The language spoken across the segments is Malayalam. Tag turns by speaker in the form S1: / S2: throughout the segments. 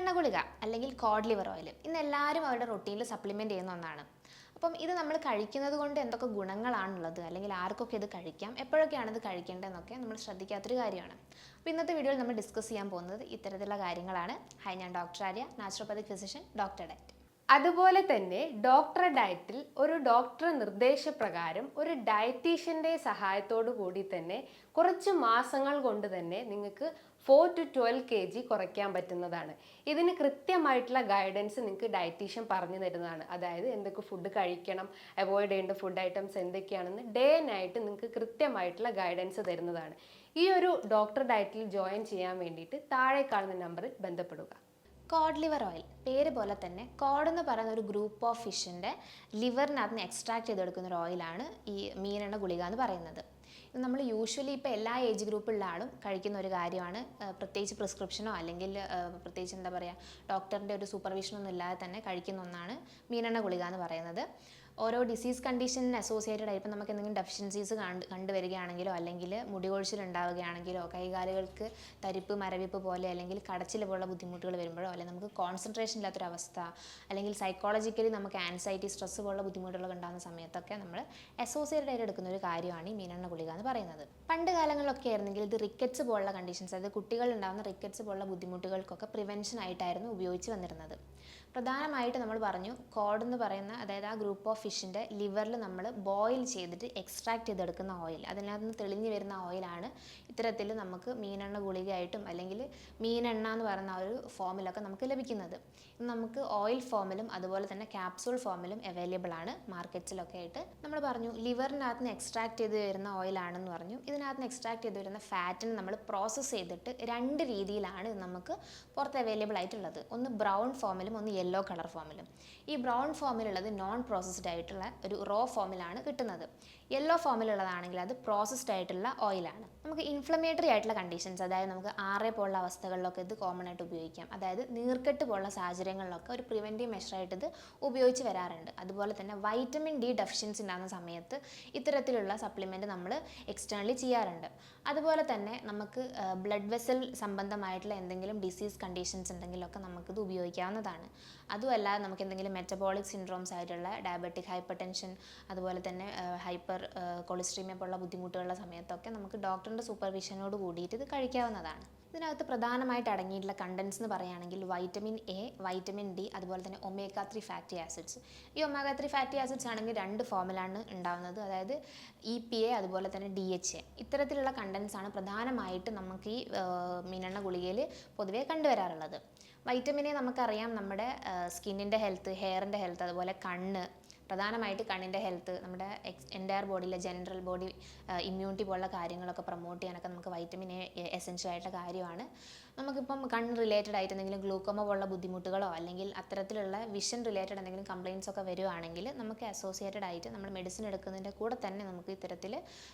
S1: മീനെണ്ണ ഗുളിക അല്ലെങ്കിൽ കോഡ് ലിവർ ഓയിൽ ഇന്ന് എല്ലാവരും അവരുടെ റൊട്ടീനിൽ സപ്ലിമെൻറ്റ് ചെയ്യുന്ന ഒന്നാണ്. അപ്പം ഇത് നമ്മൾ കഴിക്കുന്നത് കൊണ്ട് എന്തൊക്കെ ഗുണങ്ങളാണുള്ളത്, അല്ലെങ്കിൽ ആർക്കൊക്കെ ഇത് കഴിക്കാം, എപ്പോഴൊക്കെയാണ് ഇത് കഴിക്കേണ്ടതെന്നൊക്കെ നമ്മൾ ശ്രദ്ധിക്കാത്തൊരു കാര്യമാണ്. അപ്പോൾ ഇന്നത്തെ വീഡിയോയിൽ നമ്മൾ ഡിസ്കസ് ചെയ്യാൻ പോകുന്നത് ഇത്തരത്തിലുള്ള കാര്യങ്ങളാണ്. ഹായ്, ഞാൻ doctor Arya, naturopathic physician, doctor diet.
S2: അതുപോലെ തന്നെ ഡോക്ടർ ഡയറ്റിൽ ഒരു ഡോക്ടർ നിർദ്ദേശപ്രകാരം ഒരു ഡയറ്റീഷ്യൻ്റെ സഹായത്തോടു കൂടി തന്നെ കുറച്ച് മാസങ്ങൾ കൊണ്ട് തന്നെ നിങ്ങൾക്ക് 4 to 12 kg കുറയ്ക്കാൻ പറ്റുന്നതാണ്. ഇതിന് കൃത്യമായിട്ടുള്ള ഗൈഡൻസ് നിങ്ങൾക്ക് ഡയറ്റീഷ്യൻ പറഞ്ഞു തരുന്നതാണ്. അതായത് എന്തൊക്കെ ഫുഡ് കഴിക്കണം, അവോയ്ഡ് ചെയ്യേണ്ട ഫുഡ് ഐറ്റംസ് എന്തൊക്കെയാണെന്ന് ഡേ നൈറ്റ് നിങ്ങൾക്ക് കൃത്യമായിട്ടുള്ള ഗൈഡൻസ് തരുന്നതാണ്. ഈ ഒരു ഡോക്ടർ ഡയറ്റിൽ ജോയിൻ ചെയ്യാൻ വേണ്ടിയിട്ട് താഴെ കാണുന്ന നമ്പറിൽ ബന്ധപ്പെടുക.
S1: കോഡ് ലിവർ ഓയിൽ, പേര് പോലെ തന്നെ കോഡ് എന്ന് പറയുന്ന ഒരു ഗ്രൂപ്പ് ഓഫ് ഫിഷിൻ്റെ ലിവറിനകത്ത് നിന്ന് എക്സ്ട്രാക്ട് ചെയ്തെടുക്കുന്ന ഒരു ഓയിലാണ് ഈ മീനെണ്ണ ഗുളിക എന്ന് പറയുന്നത്. ഇത് നമ്മൾ യൂഷ്വലി ഇപ്പോൾ എല്ലാ ഏജ് ഗ്രൂപ്പുള്ള ആളും കഴിക്കുന്ന ഒരു കാര്യമാണ്. പ്രത്യേകിച്ച് പ്രിസ്ക്രിപ്ഷനോ അല്ലെങ്കിൽ പ്രത്യേകിച്ച് എന്താ പറയുക, ഡോക്ടറിൻ്റെ ഒരു സൂപ്പർവിഷനോ ഒന്നും ഇല്ലാതെ തന്നെ കഴിക്കുന്ന ഒന്നാണ് മീനെണ്ണ ഗുളിക എന്ന് പറയുന്നത്. ഓരോ ഡിസീസ് കണ്ടീഷനിന് അസോസിയേറ്റഡ് ആയി ഇപ്പോൾ നമുക്ക് എന്തെങ്കിലും ഡെഫിഷ്യൻസീസ് കണ്ടുവരികയാണെങ്കിലോ അല്ലെങ്കിൽ മുടി കൊഴിച്ചിൽ ഉണ്ടാവുകയാണെങ്കിലോ കൈകാലുകൾക്ക് തരിപ്പ് മരവിപ്പ് പോലെ അല്ലെങ്കിൽ കടച്ചിൽ പോലുള്ള ബുദ്ധിമുട്ടുകൾ വരുമ്പോഴോ അല്ലെങ്കിൽ നമുക്ക് കോൺസെൻട്രേഷൻ ഇല്ലാത്തൊരവസ്ഥ അല്ലെങ്കിൽ സൈക്കോളജിക്കലി നമുക്ക് ആൻസൈറ്റി സ്ട്രെസ് പോലുള്ള ബുദ്ധിമുട്ടുകൾ ഉണ്ടാകുന്ന സമയത്തൊക്കെ നമ്മൾ അസോസിയേറ്റഡ് ആയിട്ട് എടുക്കുന്ന ഒരു കാര്യമാണ് ഈ മീനെണ്ണ ഗുളിക എന്ന് പറയുന്നത്. പണ്ട് കാലങ്ങളിലൊക്കെ ആയിരുന്നെങ്കിൽ ഇത് റിക്കറ്റ്സ് പോലുള്ള കണ്ടീഷൻസ്, അതായത് കുട്ടികൾ ഉണ്ടാകുന്ന റിക്കറ്റ്സ് പോലുള്ള ബുദ്ധിമുട്ടുകൾക്കൊക്കെ പ്രിവെൻഷൻ ആയിട്ടായിരുന്നു ഉപയോഗിച്ച് വന്നിരുന്നത്. പ്രധാനമായിട്ട് നമ്മൾ പറഞ്ഞു കോഡ് എന്ന് പറയുന്ന, അതായത് ആ ഗ്രൂപ്പ് ഓഫ് ഫിഷിൻ്റെ ലിവറിൽ നമ്മൾ ബോയിൽ ചെയ്തിട്ട് എക്സ്ട്രാക്ട് ചെയ്തെടുക്കുന്ന ഓയിൽ, അതിനകത്ത് നിന്ന് തെളിഞ്ഞു വരുന്ന ഓയിലാണ് ഇത്തരത്തിൽ നമുക്ക് മീനെണ്ണ ഗുളികയായിട്ടും അല്ലെങ്കിൽ മീനെണ്ണ എന്ന് പറയുന്ന ആ ഒരു ഫോമിലൊക്കെ നമുക്ക് ലഭിക്കുന്നത്. ഇത് നമുക്ക് ഓയിൽ ഫോമിലും അതുപോലെ തന്നെ ക്യാപ്സൂൾ ഫോമിലും അവൈലബിൾ ആണ് മാർക്കറ്റ്സിലൊക്കെ ആയിട്ട്. നമ്മൾ പറഞ്ഞു ലിവറിനകത്ത് നിന്ന് എക്സ്ട്രാക്ട് ചെയ്ത് വരുന്ന ഓയിലാണെന്ന് പറഞ്ഞു. ഇതിനകത്ത് നിന്ന് എക്സ്ട്രാക്ട് ചെയ്ത് വരുന്ന ഫാറ്റിന് നമ്മൾ പ്രോസസ്സ് ചെയ്തിട്ട് 2 രീതിയിലാണ് നമുക്ക് പുറത്ത് അവൈലബിൾ ആയിട്ടുള്ളത്. ഒന്ന് ബ്രൗൺ ഫോമിലും ഒന്ന് യെല്ലോ കളർ ഫോമിലും. ഈ ബ്രൗൺ ഫോമിലുള്ളത് നോൺ പ്രോസസ്ഡ് ആയിട്ടുള്ള ഒരു റോ ഫോമിലാണ് കിട്ടുന്നത്. യെല്ലോ ഫോമിലുള്ളതാണെങ്കിൽ അത് പ്രോസസ്ഡ് ആയിട്ടുള്ള ഓയിലാണ്. നമുക്ക് ഇൻഫ്ലമേറ്ററി ആയിട്ടുള്ള കണ്ടീഷൻസ്, അതായത് നമുക്ക് ആറെ പോലുള്ള അവസ്ഥകളിലൊക്കെ ഇത് കോമൺ ആയിട്ട് ഉപയോഗിക്കാം. അതായത് നീർക്കെട്ട് പോലുള്ള സാഹചര്യങ്ങളിലൊക്കെ ഒരു പ്രിവെൻറ്റീവ് മെഷറായിട്ട് ഇത് ഉപയോഗിച്ച് വരാറുണ്ട്. അതുപോലെ തന്നെ വൈറ്റമിൻ ഡി ഡെഫിഷ്യൻസി ഉണ്ടാകുന്ന സമയത്ത് ഇത്തരത്തിലുള്ള സപ്ലിമെൻറ്റ് നമ്മൾ എക്സ്റ്റേണലി ചെയ്യാറുണ്ട്. അതുപോലെ തന്നെ നമുക്ക് ബ്ലഡ് വെസൽ സംബന്ധമായിട്ടുള്ള എന്തെങ്കിലും ഡിസീസ് കണ്ടീഷൻസ് ഉണ്ടെങ്കിലൊക്കെ നമുക്കിത് ഉപയോഗിക്കാവുന്നതാണ്. അതുമല്ലാതെ നമുക്ക് എന്തെങ്കിലും മെറ്റബോളിക് സിൻഡ്രോംസ് ആയിട്ടുള്ള ഡയബറ്റിക് ഹൈപ്പർ ടെൻഷൻ, അതുപോലെ തന്നെ ഹൈപ്പർ കൊളസ്ട്രീമിയ പോലുള്ള ബുദ്ധിമുട്ടുകളുള്ള സമയത്തൊക്കെ നമുക്ക് ഡോക്ടറിൻ്റെ സൂപ്പർവിഷനോട് കൂടിയിട്ട് ഇത് കഴിക്കാവുന്നതാണ്. ഇതിനകത്ത് പ്രധാനമായിട്ട് അടങ്ങിയിട്ടുള്ള കണ്ടൻസ് എന്ന് പറയുകയാണെങ്കിൽ വൈറ്റമിൻ എ, വൈറ്റമിൻ ഡി, അതുപോലെ തന്നെ ഒമേഗ 3 ഫാറ്റി ആസിഡ്സ്. ഈ ഒമേഗ 3 ഫാറ്റി ആസിഡ്സ് ആണെങ്കിൽ 2 ഫോമിലാണ് ഉണ്ടാകുന്നത്, അതായത് EPA അതുപോലെ തന്നെ DHA. ഇത്തരത്തിലുള്ള കണ്ടൻസ് ആണ് പ്രധാനമായിട്ട് നമുക്ക് ഈ മീനെണ്ണ ഗുളികയിൽ പൊതുവേ കണ്ടുവരാറുള്ളത്. വൈറ്റമിൻ എ നമുക്കറിയാം നമ്മുടെ സ്കിന്നിൻ്റെ ഹെൽത്ത്, ഹെയറിൻ്റെ ഹെൽത്ത്, അതുപോലെ കണ്ണ്, പ്രധാനമായിട്ട് കണ്ണിൻ്റെ ഹെൽത്ത്, നമ്മുടെ എൻറ്റയർ ബോഡിയിലെ ജനറൽ ബോഡി ഇമ്മ്യൂണിറ്റി പോലുള്ള കാര്യങ്ങളൊക്കെ പ്രൊമോട്ട് ചെയ്യാനൊക്കെ നമുക്ക് വൈറ്റമിൻ എ എസെൻഷ്യൽ ആയിട്ടുള്ള കാര്യമാണ്. നമുക്കിപ്പം കണ്ണ് റിലേറ്റഡ് ആയിട്ട് എന്തെങ്കിലും ഗ്ലൂക്കോമ പോലുള്ള ബുദ്ധിമുട്ടുകളോ അല്ലെങ്കിൽ അത്തരത്തിലുള്ള വിഷൻ റിലേറ്റഡ് എന്തെങ്കിലും കംപ്ലയിൻസ് ഒക്കെ വരുവാണെങ്കിൽ നമുക്ക് അസോസിയേറ്റഡ് ആയിട്ട് നമ്മൾ മെഡിസിൻ എടുക്കുന്നതിൻ്റെ കൂടെ തന്നെ നമുക്ക് ഇത്തരത്തിൽ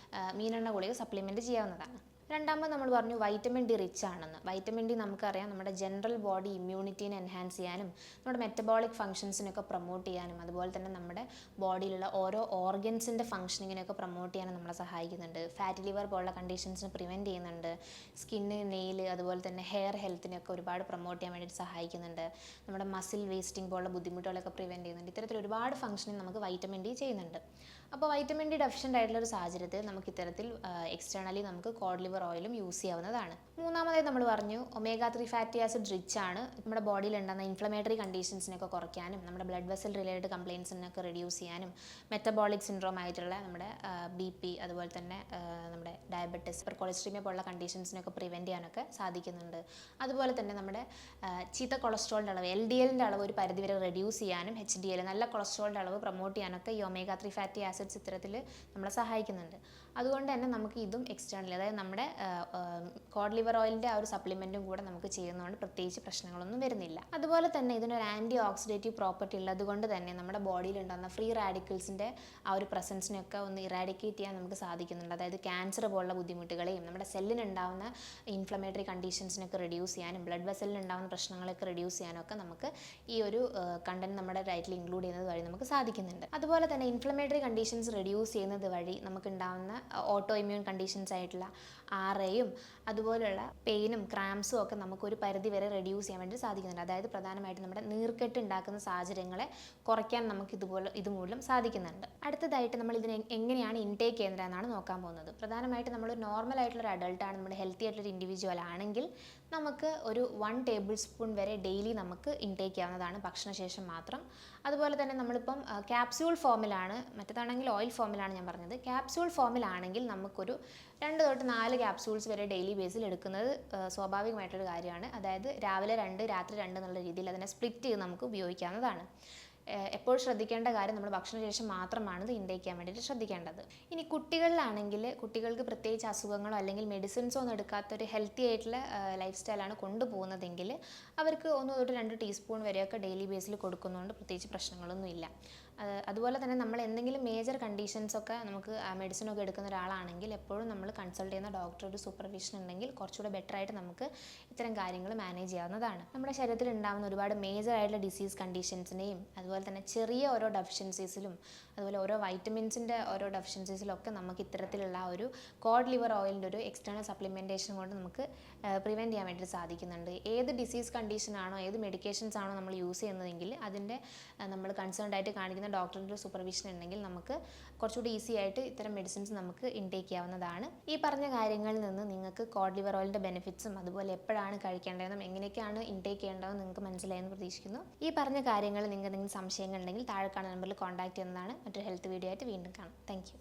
S1: മീനെണ്ണ ഗുളിക സപ്ലിമെൻറ്റ് ചെയ്യാവുന്നതാണ്. രണ്ടാമത് നമ്മൾ പറഞ്ഞു വൈറ്റമിൻ ഡി റിച്ച് ആണെന്ന്. വൈറ്റമിൻ ഡി നമുക്കറിയാം നമ്മുടെ ജനറൽ ബോഡി ഇമ്മ്യൂണിറ്റീനെ എൻഹാൻസ് ചെയ്യാനും നമ്മുടെ മെറ്റബോളിക് ഫംഗ്ഷൻസിനൊക്കെ പ്രൊമോട്ട് ചെയ്യാനും അതുപോലെ തന്നെ നമ്മുടെ ബോഡിയിലുള്ള ഓരോ ഓർഗൻസിൻ്റെ ഫംഗ്ഷനിങ്ങിനെയൊക്കെ പ്രൊമോട്ട് ചെയ്യാനും നമ്മളെ സഹായിക്കുന്നുണ്ട്. ഫാറ്റി ലിവർ പോലുള്ള കണ്ടീഷൻസിനെ പ്രിവെൻറ്റ് ചെയ്യുന്നുണ്ട്. സ്കിന്ന്, നെയിൽ, അതുപോലെ തന്നെ ഹെയർ ഹെൽത്തിനെയൊക്കെ ഒരുപാട് പ്രൊമോട്ട് ചെയ്യാൻ വേണ്ടിയിട്ട് സഹായിക്കുന്നുണ്ട്. നമ്മുടെ മസിൽ വേസ്റ്റിംഗ് പോലുള്ള ബുദ്ധിമുട്ടുകളൊക്കെ പ്രിവെൻറ്റ് ചെയ്യുന്നുണ്ട്. ഇത്തരത്തിൽ ഒരുപാട് ഫംഗ്ഷനിങ് നമുക്ക് വൈറ്റമിൻ ഡി ചെയ്യുന്നുണ്ട്. അപ്പോൾ വൈറ്റമിൻ ഡി ഡെഫിഷ്യൻ്റ് ആയിട്ടുള്ള ഒരു സാഹചര്യത്തിൽ നമുക്ക് ഇത്തരത്തിൽ എക്സ്റ്റേണലി നമുക്ക് കോഡ് ലിവർ ഓയിലും യൂസ് ചെയ്യാവുന്നതാണ്. മൂന്നാമതായി നമ്മൾ പറഞ്ഞു ഒമേഗ 3 ഫാറ്റി ആസിഡ് റിച്ച് ആണ്. നമ്മുടെ ബോഡിയിൽ ഉണ്ടാകുന്ന ഇൻഫ്ലമേറ്ററി കണ്ടീഷൻസിനൊക്കെ കുറയ്ക്കാനും നമ്മുടെ ബ്ലഡ് വെസൽ റിലേറ്റഡ് കംപ്ലയിൻസിനൊക്കെ റെഡ്യൂസ് ചെയ്യാനും മെറ്റബോളിക് സിൻഡ്രോം ആയിട്ടുള്ള നമ്മുടെ BP, അതുപോലെ തന്നെ നമ്മുടെ ഡയബറ്റിസ്, കൊളസ്ട്രീമിയ പോലുള്ള കണ്ടീഷൻസിനൊക്കെ പ്രിവെൻറ്റ് ചെയ്യാനൊക്കെ സാധിക്കുന്നുണ്ട്. അതുപോലെ തന്നെ നമ്മുടെ ചീത്ത കൊളസ്ട്രോളിൻ്റെ അളവ്, LDLൻ്റെ അളവ് ഒരു പരിധിവരെ റെഡ്യൂസ് ചെയ്യാനും HDL നല്ല കൊളസ്ട്രോളിൻ്റെ അളവ് പ്രൊമോട്ട് ചെയ്യാനൊക്കെ ഈ ഒമേഗ 3 ഫാറ്റി ആസിഡ്സ് ഇത്തരത്തിൽ നമ്മളെ സഹായിക്കുന്നുണ്ട്. അതുകൊണ്ട് തന്നെ നമുക്ക് ഇതും എക്സ്റ്റേണലി, അതായത് നമ്മുടെ കോഡ് ലിവർ ഓയിലിൻ്റെ ആ ഒരു സപ്ലിമെൻറ്റും കൂടെ നമുക്ക് ചെയ്യുന്നതുകൊണ്ട് പ്രത്യേകിച്ച് പ്രശ്നങ്ങളൊന്നും വരുന്നില്ല. അതുപോലെ തന്നെ ഇതിനൊരു ആൻറ്റി ഓക്സിഡേറ്റീവ് പ്രോപ്പർട്ടി ഉള്ളത് കൊണ്ട് തന്നെ നമ്മുടെ ബോഡിയിൽ ഉണ്ടാകുന്ന ഫ്രീ റാഡിക്കൽസിൻ്റെ ആ ഒരു പ്രസൻസിനെയൊക്കെ ഒന്ന് ഇറാഡിക്കേറ്റ് ചെയ്യാൻ നമുക്ക് സാധിക്കുന്നുണ്ട്. അതായത് ക്യാൻസർ പോലുള്ള ബുദ്ധിമുട്ടുകളെയും നമ്മുടെ സെല്ലിനുണ്ടാകുന്ന ഇൻഫ്ലമേറ്ററി കണ്ടീഷൻസിനൊക്കെ റെഡ്യൂസ് ചെയ്യാനും ബ്ലഡ് വെസലിനുണ്ടാകുന്ന പ്രശ്നങ്ങളൊക്കെ റെഡ്യൂസ് ചെയ്യാനൊക്കെ നമുക്ക് ഈ ഒരു കണ്ടന്റ് നമ്മുടെ ഡയറ്റിൽ ഇൻക്ലൂഡ് ചെയ്യുന്നത് വഴി നമുക്ക് സാധിക്കുന്നുണ്ട്. അതുപോലെ തന്നെ ഇൻഫ്ലമേറ്ററി കണ്ടീഷൻസ് റെഡ്യൂസ് ചെയ്യുന്നത് വഴി നമുക്കുണ്ടാകുന്ന ഓട്ടോ ഇമ്മ്യൂൺ കണ്ടീഷൻസ് ആയിട്ടുള്ള ആറയും അതുപോലുള്ള പെയിനും ക്രാംസും ഒക്കെ നമുക്കൊരു പരിധി വരെ റെഡ്യൂസ് ചെയ്യാൻ വേണ്ടി സാധിക്കുന്നുണ്ട്. അതായത് പ്രധാനമായിട്ടും നമ്മുടെ നീർക്കെട്ട് ഉണ്ടാക്കുന്ന സാഹചര്യങ്ങളെ കുറയ്ക്കാൻ നമുക്ക് ഇതുമൂലം സാധിക്കുന്നുണ്ട്. അടുത്തതായിട്ട് നമ്മൾ ഇതിനെ എങ്ങനെയാണ് ഇൻടേക്ക് ചെയ്യുന്നത് എന്നാണ് നോക്കാൻ പോകുന്നത്. പ്രധാനമായിട്ട് നമ്മൾ നോർമൽ ആയിട്ടുള്ള ഒരു അഡൾട്ടാണ്, നമ്മുടെ ഹെൽത്തി ആയിട്ടുള്ള ഇൻഡിവിജ്വൽ ആണെങ്കിൽ നമുക്ക് ഒരു 1 ടേബിൾ സ്പൂൺ വരെ ഡെയിലി നമുക്ക് ഇൻടേക്ക് ചെയ്യാവുന്നതാണ്, ഭക്ഷണശേഷം മാത്രം. അതുപോലെ തന്നെ നമ്മളിപ്പം ക്യാപ്സ്യൂൾ ഫോമിലാണ്, മറ്റേതാണെങ്കിൽ ഓയിൽ ഫോമിലാണ് ഞാൻ പറഞ്ഞത്. ക്യാപ്സ്യൂൾ ഫോമിലാണെങ്കിൽ നമുക്കൊരു 2 തൊട്ട് 4 ക്യാപ്സ്യൂൾസ് വരെ ഡെയിലി ബേസിൽ എടുക്കുന്നത് സ്വാഭാവികമായിട്ടൊരു കാര്യമാണ്. അതായത് രാവിലെ 2 രാത്രി 2 എന്നുള്ള രീതിയിൽ അതിനെ സ്പ്ലിറ്റ് ചെയ്ത് നമുക്ക് ഉപയോഗിക്കാവുന്നതാണ്. എപ്പോഴും ശ്രദ്ധിക്കേണ്ട കാര്യം നമ്മൾ ഭക്ഷണശേഷം മാത്രമാണ് ഇത് ഇൻടേക്ക് ചെയ്യാൻ വേണ്ടിയിട്ട് ശ്രദ്ധിക്കേണ്ടത്. ഇനി കുട്ടികളിലാണെങ്കിൽ കുട്ടികൾക്ക് പ്രത്യേകിച്ച് അസുഖങ്ങളോ അല്ലെങ്കിൽ മെഡിസിൻസോ ഒന്നും എടുക്കാത്തൊരു ഹെൽത്തി ആയിട്ടുള്ള ലൈഫ് സ്റ്റൈലാണ് കൊണ്ടുപോകുന്നതെങ്കിൽ അവർക്ക് 1 തൊട്ട് 2 ടീസ്പൂൺ വരെയൊക്കെ ഡെയിലി ബേസിൽ കൊടുക്കുന്നതുകൊണ്ട് പ്രത്യേകിച്ച് പ്രശ്നങ്ങളൊന്നുമില്ല. അതുപോലെ തന്നെ നമ്മൾ എന്തെങ്കിലും മേജർ കണ്ടീഷൻസൊക്കെ നമുക്ക് മെഡിസിനൊക്കെ എടുക്കുന്ന ഒരാളാണെങ്കിൽ എപ്പോഴും നമ്മൾ കൺസൾട്ട് ചെയ്യുന്ന ഡോക്ടറുടെ സൂപ്പർവിഷൻ ഉണ്ടെങ്കിൽ കുറച്ചുകൂടെ ബെറ്റർ ആയിട്ട് നമുക്ക് ഇത്തരം കാര്യങ്ങൾ മാനേജ് ചെയ്യാവുന്നതാണ്. നമ്മുടെ ശരീരത്തിൽ ഉണ്ടാകുന്ന ഒരുപാട് മേജർ ആയിട്ടുള്ള ഡിസീസ് കണ്ടീഷൻസിനെയും അതുപോലെ തന്നെ ചെറിയ ഓരോ ഡെഫിഷ്യൻസീസിലും അതുപോലെ ഓരോ വൈറ്റമിൻസിൻ്റെ ഓരോ ഡെഫിഷ്യൻസീസിലും ഒക്കെ നമുക്ക് ഇത്തരത്തിലുള്ള ഒരു കോഡ് ലിവർ ഓയിലിൻ്റെ ഒരു എക്സ്റ്റേണൽ സപ്ലിമെൻറ്റേഷൻ കൊണ്ട് നമുക്ക് പ്രിവെൻറ്റ് ചെയ്യാൻ വേണ്ടി സാധിക്കുന്നുണ്ട്. ഏത് ഡിസീസ് കണ്ടീഷനാണോ ഏത് മെഡിക്കേഷൻസ് ആണോ നമ്മൾ യൂസ് ചെയ്യുന്നതെങ്കിൽ അതിൻ്റെ നമ്മൾ കൺസേൺഡ് ആയിട്ട് കാണിക്കുന്ന ഡോക്ടറിൻ്റെ സൂപ്പർവിഷൻ ഉണ്ടെങ്കിൽ നമുക്ക് കുറച്ചുകൂടി ഈസി ആയിട്ട് ഇത്തരം മെഡിസിൻസ് നമുക്ക് ഇൻടേക്ക് ചെയ്യാവുന്നതാണ്. ഈ പറഞ്ഞ കാര്യങ്ങളിൽ നിന്ന് നിങ്ങൾക്ക് കോഡ് ലിവർ ഓയിലിൻ്റെ ബെനിഫിറ്റ്സും അതുപോലെ എപ്പോഴാണ് കഴിക്കേണ്ടതെന്നും എങ്ങനെയൊക്കെയാണ് ഇൻടേക്ക് ചെയ്യേണ്ടതെന്ന് നിങ്ങൾക്ക് മനസ്സിലായെന്ന് പ്രതീക്ഷിക്കുന്നു. ഈ പറഞ്ഞ കാര്യങ്ങൾ നിങ്ങൾക്ക് എന്തെങ്കിലും സംശയങ്ങൾ ഉണ്ടെങ്കിൽ താഴെ കാണുന്ന നമ്പറിൽ കോൺടാക്ട് ചെയ്യുന്നതാണ്. മറ്റൊരു ഹെൽത്ത് വീഡിയോ ആയിട്ട് വീണ്ടും കാണാം. Thank you.